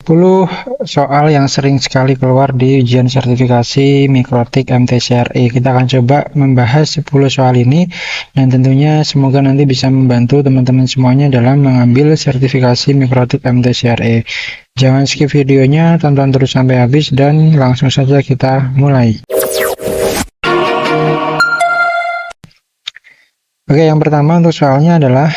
10 soal yang sering sekali keluar di ujian sertifikasi Mikrotik MTCRE. Kita akan coba membahas 10 soal ini dan tentunya semoga nanti bisa membantu teman-teman semuanya dalam mengambil sertifikasi Mikrotik MTCRE. Jangan skip videonya, tonton terus sampai habis dan langsung saja kita mulai. Oke, yang pertama untuk soalnya adalah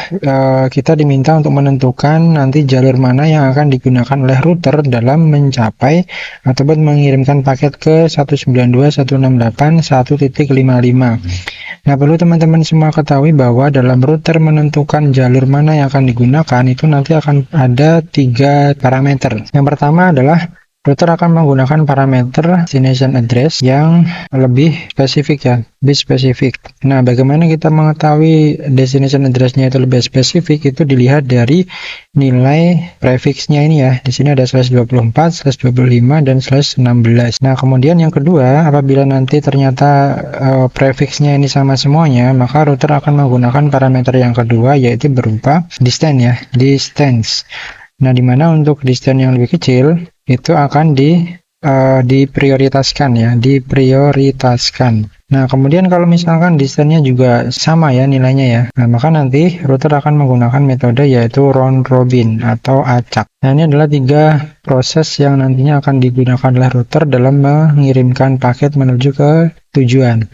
kita diminta untuk menentukan nanti jalur mana yang akan digunakan oleh router dalam mencapai ataupun mengirimkan paket ke 192.168.1.55. Nah, perlu teman-teman semua ketahui bahwa dalam router menentukan jalur mana yang akan digunakan itu nanti akan ada 3 parameter. Yang pertama adalah router akan menggunakan parameter destination address yang lebih spesifik ya, lebih spesifik. Nah, bagaimana kita mengetahui destination address-nya itu lebih spesifik? Itu dilihat dari nilai prefixnya ini ya. Di sini ada /24, /25, dan /16. Nah, kemudian yang kedua, apabila nanti ternyata prefixnya ini sama semuanya, maka router akan menggunakan parameter yang kedua yaitu berupa distance ya, distance. Nah, dimana untuk distance yang lebih kecil itu akan diprioritaskan ya, diprioritaskan. Nah, kemudian kalau misalkan distance-nya juga sama ya nilainya ya, nah, maka nanti router akan menggunakan metode yaitu round robin atau acak. Nah, ini adalah 3 proses yang nantinya akan digunakan oleh router dalam mengirimkan paket menuju ke tujuan.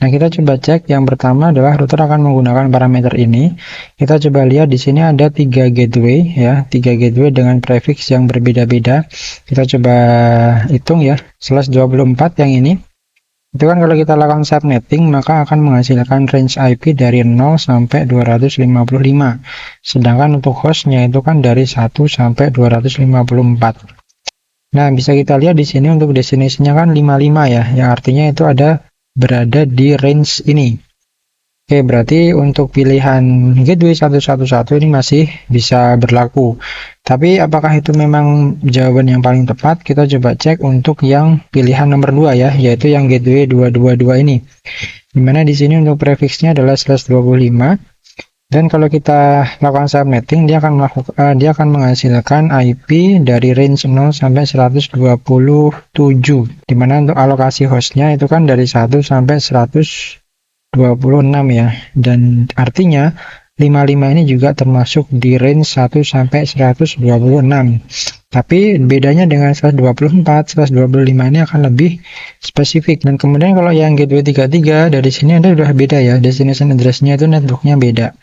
Nah, kita coba cek. Yang pertama adalah router akan menggunakan parameter ini. Kita coba lihat di sini ada 3 gateway ya, 3 gateway dengan prefix yang berbeda-beda. Kita coba hitung ya, /24 yang ini. Itu kan kalau kita lakukan subnetting maka akan menghasilkan range IP dari 0 sampai 255. Sedangkan untuk hostnya itu kan dari 1 sampai 254. Nah, bisa kita lihat di sini untuk destination-nya kan 55 ya, yang artinya itu berada di range ini. Oke, berarti untuk pilihan gateway 111 ini masih bisa berlaku. Tapi apakah itu memang jawaban yang paling tepat? Kita coba cek untuk yang pilihan nomor 2 ya, yaitu yang gateway 222 ini. Dimana di sini untuk prefixnya adalah /25. Dan kalau kita lakukan subnetting, dia akan menghasilkan IP dari range 0 sampai 127. Dimana untuk alokasi hostnya itu kan dari 1 sampai 126 ya. Dan artinya 55 ini juga termasuk di range 1 sampai 126. Tapi bedanya dengan 124, 125 ini akan lebih spesifik. Dan kemudian kalau yang gateway 33 dari sini ada udah beda ya, destination address-nya itu network-nya beda.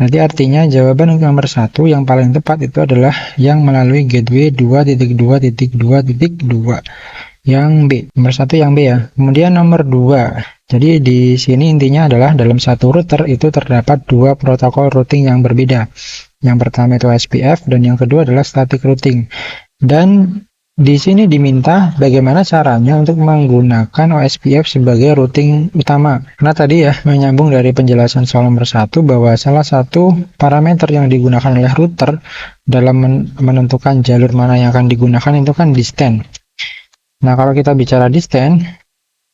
Nanti artinya jawaban untuk nomor 1 yang paling tepat itu adalah yang melalui gateway 2.2.2.2 yang B. Nomor 1 yang B ya. Kemudian nomor 2. Jadi di sini intinya adalah dalam satu router itu terdapat 2 protokol routing yang berbeda. Yang pertama itu SPF dan yang kedua adalah static routing. Dan di sini diminta bagaimana caranya untuk menggunakan OSPF sebagai routing utama. Karena tadi ya menyambung dari penjelasan soal nomor 1 bahwa salah satu parameter yang digunakan oleh router dalam menentukan jalur mana yang akan digunakan itu kan distance. Nah, kalau kita bicara distance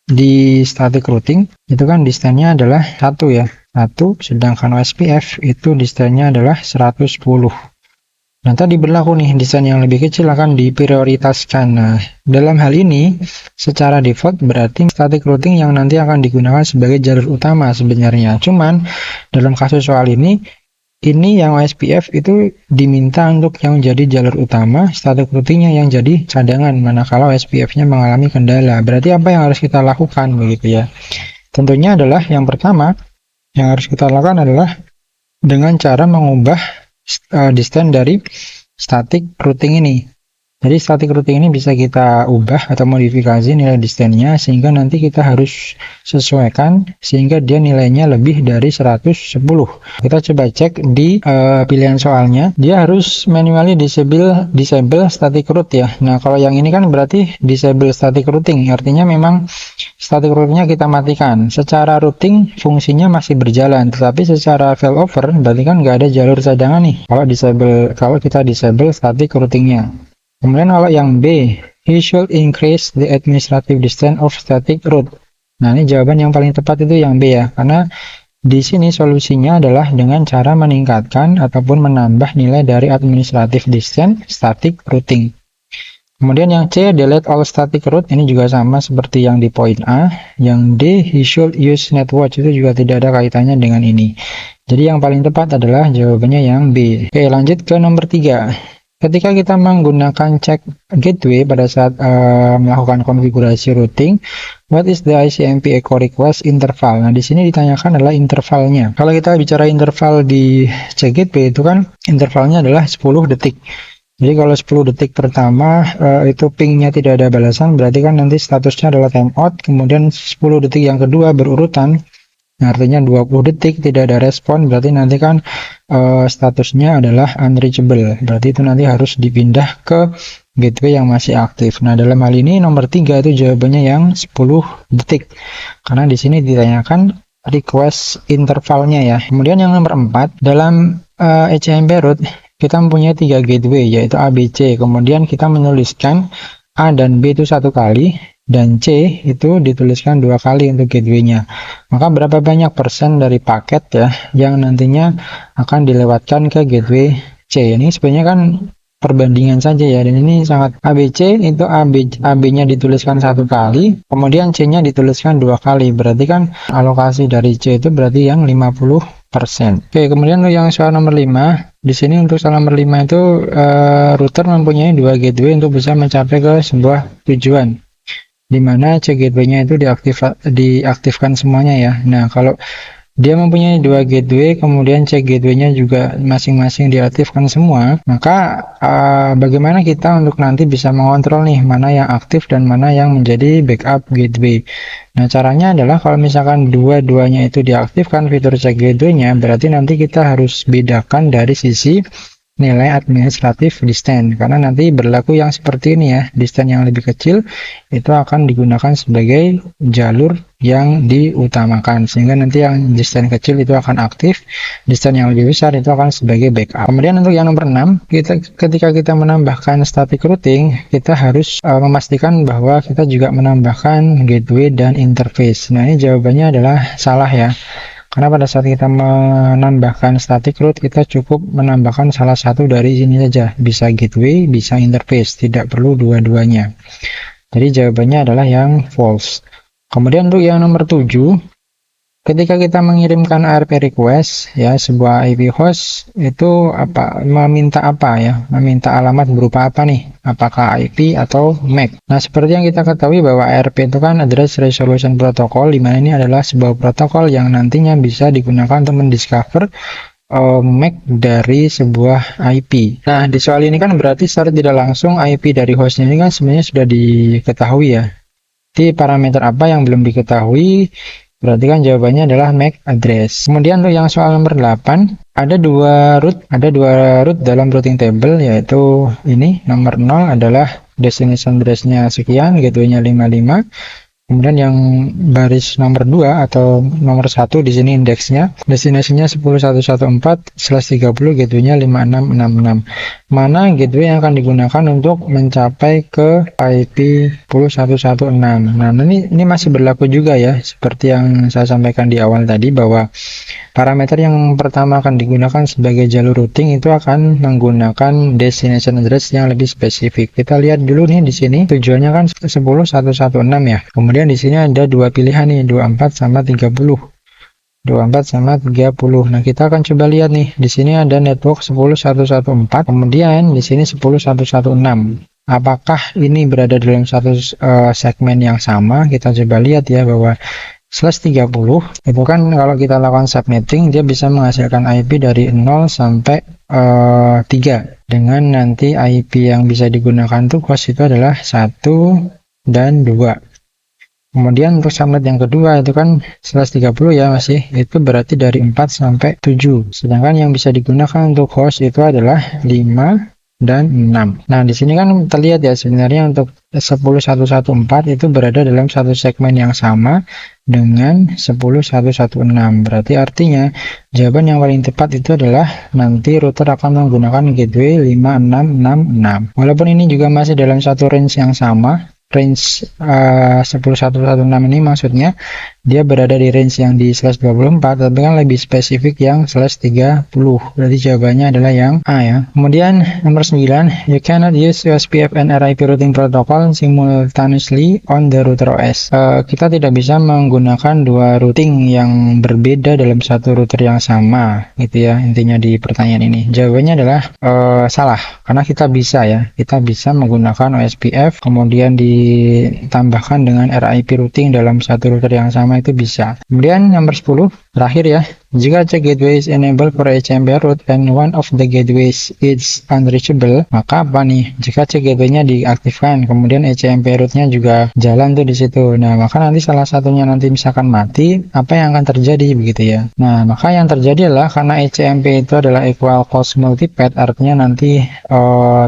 di static routing itu kan distance-nya adalah 1 ya. 1, sedangkan OSPF itu distance-nya adalah 110. Nah, tadi berlaku nih, distance yang lebih kecil akan diprioritaskan. Nah, dalam hal ini, secara default berarti static routing yang nanti akan digunakan sebagai jalur utama sebenarnya. Cuman, dalam kasus soal ini yang OSPF itu diminta untuk yang jadi jalur utama, static routingnya yang jadi cadangan, manakala OSPF-nya mengalami kendala. Berarti apa yang harus kita lakukan begitu ya? Tentunya adalah yang pertama, yang harus kita lakukan adalah dengan cara mengubah distance dari static routing ini. Jadi static routing ini bisa kita ubah atau modifikasi nilai distance-nya sehingga nanti kita harus sesuaikan sehingga dia nilainya lebih dari 110. Kita coba cek di pilihan soalnya. Dia harus manually disable static route ya. Nah, kalau yang ini kan berarti disable static routing. Artinya memang static routing-nya kita matikan. Secara routing fungsinya masih berjalan, tetapi secara failover berarti kan nggak ada jalur cadangan nih. Kalau kita disable static routing-nya. Kemudian kalau yang B, he should increase the administrative distance of static route. Nah, ini jawaban yang paling tepat itu yang B ya, karena di sini solusinya adalah dengan cara meningkatkan ataupun menambah nilai dari administrative distance static routing. Kemudian yang C, delete all static route, ini juga sama seperti yang di poin A. Yang D, he should use netwatch, itu juga tidak ada kaitannya dengan ini. Jadi yang paling tepat adalah jawabannya yang B. Oke, lanjut ke nomor 3. Ketika kita menggunakan check gateway pada saat melakukan konfigurasi routing, what is the ICMP echo request interval? Nah, di sini ditanyakan adalah intervalnya. Kalau kita bicara interval di check gateway itu kan intervalnya adalah 10 detik. Jadi kalau 10 detik pertama itu pingnya tidak ada balasan, berarti kan nanti statusnya adalah timeout. Kemudian 10 detik yang kedua berurutan, artinya 20 detik tidak ada respon, berarti nanti kan statusnya adalah unreachable. Berarti itu nanti harus dipindah ke gateway yang masih aktif. Nah, dalam hal ini nomor 3 itu jawabannya yang 10 detik. Karena di sini ditanyakan request intervalnya ya. Kemudian yang nomor 4, dalam ICMP route kita mempunyai 3 gateway yaitu A, B, C. Kemudian kita menuliskan A dan B itu 1 kali dan C itu dituliskan 2 kali untuk gateway-nya. Maka berapa banyak persen dari paket ya yang nantinya akan dilewatkan ke gateway C? Ini sebenarnya kan perbandingan saja ya, dan ini sangat ABC itu AB-nya dituliskan 1 kali, kemudian C-nya dituliskan 2 kali, berarti kan alokasi dari C itu berarti yang 50%. Oke, kemudian untuk yang soal nomor 5, di sini untuk soal nomor 5 itu router mempunyai 2 gateway untuk bisa mencapai ke sebuah tujuan, di mana C gateway-nya itu diaktifkan semuanya ya. Nah, kalau dia mempunyai 2 gateway, kemudian C gateway-nya juga masing-masing diaktifkan semua, maka bagaimana kita untuk nanti bisa mengontrol nih mana yang aktif dan mana yang menjadi backup gateway. Nah, caranya adalah kalau misalkan dua-duanya itu diaktifkan fitur C gateway-nya, berarti nanti kita harus bedakan dari sisi nilai administratif distance, karena nanti berlaku yang seperti ini ya, distance yang lebih kecil itu akan digunakan sebagai jalur yang diutamakan, sehingga nanti yang distance kecil itu akan aktif, distance yang lebih besar itu akan sebagai backup. Kemudian untuk yang nomor 6, ketika kita menambahkan static routing, kita harus memastikan bahwa kita juga menambahkan gateway dan interface. Nah, ini jawabannya adalah salah ya. Karena pada saat kita menambahkan static route, kita cukup menambahkan salah satu dari sini saja. Bisa gateway, bisa interface. Tidak perlu dua-duanya. Jadi jawabannya adalah yang false. Kemudian untuk yang nomor 7, ketika kita mengirimkan ARP request, ya sebuah IP host itu meminta apa ya? Meminta alamat berupa apa nih? Apakah IP atau MAC? Nah, seperti yang kita ketahui bahwa ARP itu kan Address Resolution Protocol, di mana ini adalah sebuah protokol yang nantinya bisa digunakan untuk mendiscover MAC dari sebuah IP. Nah, di soal ini kan berarti secara tidak langsung IP dari hostnya ini kan sebenarnya sudah diketahui ya. Jadi parameter apa yang belum diketahui? Berarti kan jawabannya adalah MAC address. Kemudian untuk yang soal nomor 8, ada dua root dalam routing table, yaitu ini nomor 0 adalah destination address-nya sekian, gateway-nya 55. Kemudian yang baris nomor 2 atau nomor 1 di sini indeksnya, destinasinya 10114/30, gateway-nya 5666. Mana gateway yang akan digunakan untuk mencapai ke IP 10116. Nah, ini masih berlaku juga ya, seperti yang saya sampaikan di awal tadi bahwa parameter yang pertama akan digunakan sebagai jalur routing itu akan menggunakan destination address yang lebih spesifik. Kita lihat dulu nih di sini tujuannya kan 10116 ya. Kemudian di sini ada dua pilihan nih, 24 sama 30. 24 sama 30. Nah, kita akan coba lihat nih. Di sini ada network 10114, kemudian di sini 10116. Apakah ini berada dalam satu segmen yang sama? Kita coba lihat ya bahwa /30 itu kan kalau kita lakukan subnetting dia bisa menghasilkan IP dari 0 sampai 3, dengan nanti IP yang bisa digunakan untuk host itu adalah 1 dan 2. Kemudian untuk subnet yang kedua itu kan /30 ya masih, itu berarti dari 4 sampai 7. Sedangkan yang bisa digunakan untuk host itu adalah 5 dan 6. Nah, di sini kan terlihat ya sebenarnya untuk 10114 itu berada dalam satu segmen yang sama dengan 10116. Berarti artinya jawaban yang paling tepat itu adalah nanti router akan menggunakan gateway 5666. Walaupun ini juga masih dalam satu range yang sama, range 10116 ini maksudnya dia berada di range yang di /24, tapi kan lebih spesifik yang /30. Berarti jawabannya adalah yang A ya. Kemudian nomor 9, you cannot use OSPF and RIP routing protocol simultaneously on the router OS. Kita tidak bisa menggunakan dua routing yang berbeda dalam satu router yang sama, gitu ya intinya di pertanyaan ini. Jawabannya adalah salah, karena kita bisa ya, kita bisa menggunakan OSPF kemudian ditambahkan dengan RIP routing dalam satu router yang sama, itu bisa. Kemudian nomor 10 terakhir ya, jika C gateway is enabled for HMP route and one of the gateways is unreachable, maka apa nih? Jika C gateway-nya diaktifkan, kemudian HMP route-nya juga jalan tuh di situ. Nah, maka nanti salah satunya nanti misalkan mati, apa yang akan terjadi begitu ya? Nah, maka yang terjadi adalah karena HMP itu adalah equal cost multipath, artinya nanti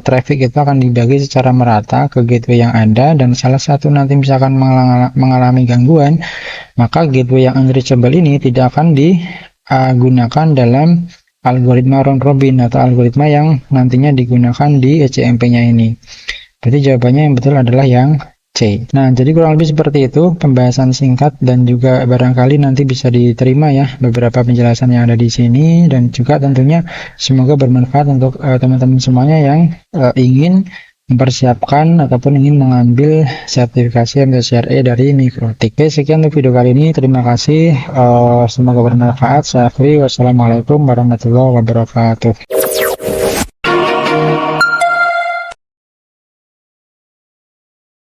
traffic itu akan dibagi secara merata ke gateway yang ada, dan salah satu nanti misalkan mengalami gangguan, maka gateway yang unreachable ini tidak akan digunakan dalam algoritma round robin atau algoritma yang nantinya digunakan di HCMP-nya ini. Berarti jawabannya yang betul adalah yang C. Nah, jadi kurang lebih seperti itu pembahasan singkat, dan juga barangkali nanti bisa diterima ya beberapa penjelasan yang ada di sini, dan juga tentunya semoga bermanfaat untuk teman-teman semuanya yang ingin mempersiapkan ataupun ingin mengambil sertifikasi MTCRE dari Mikrotik. Oke, sekian untuk video kali ini. Terima kasih. Semoga bermanfaat. Saya Afri. Wassalamualaikum warahmatullahi wabarakatuh.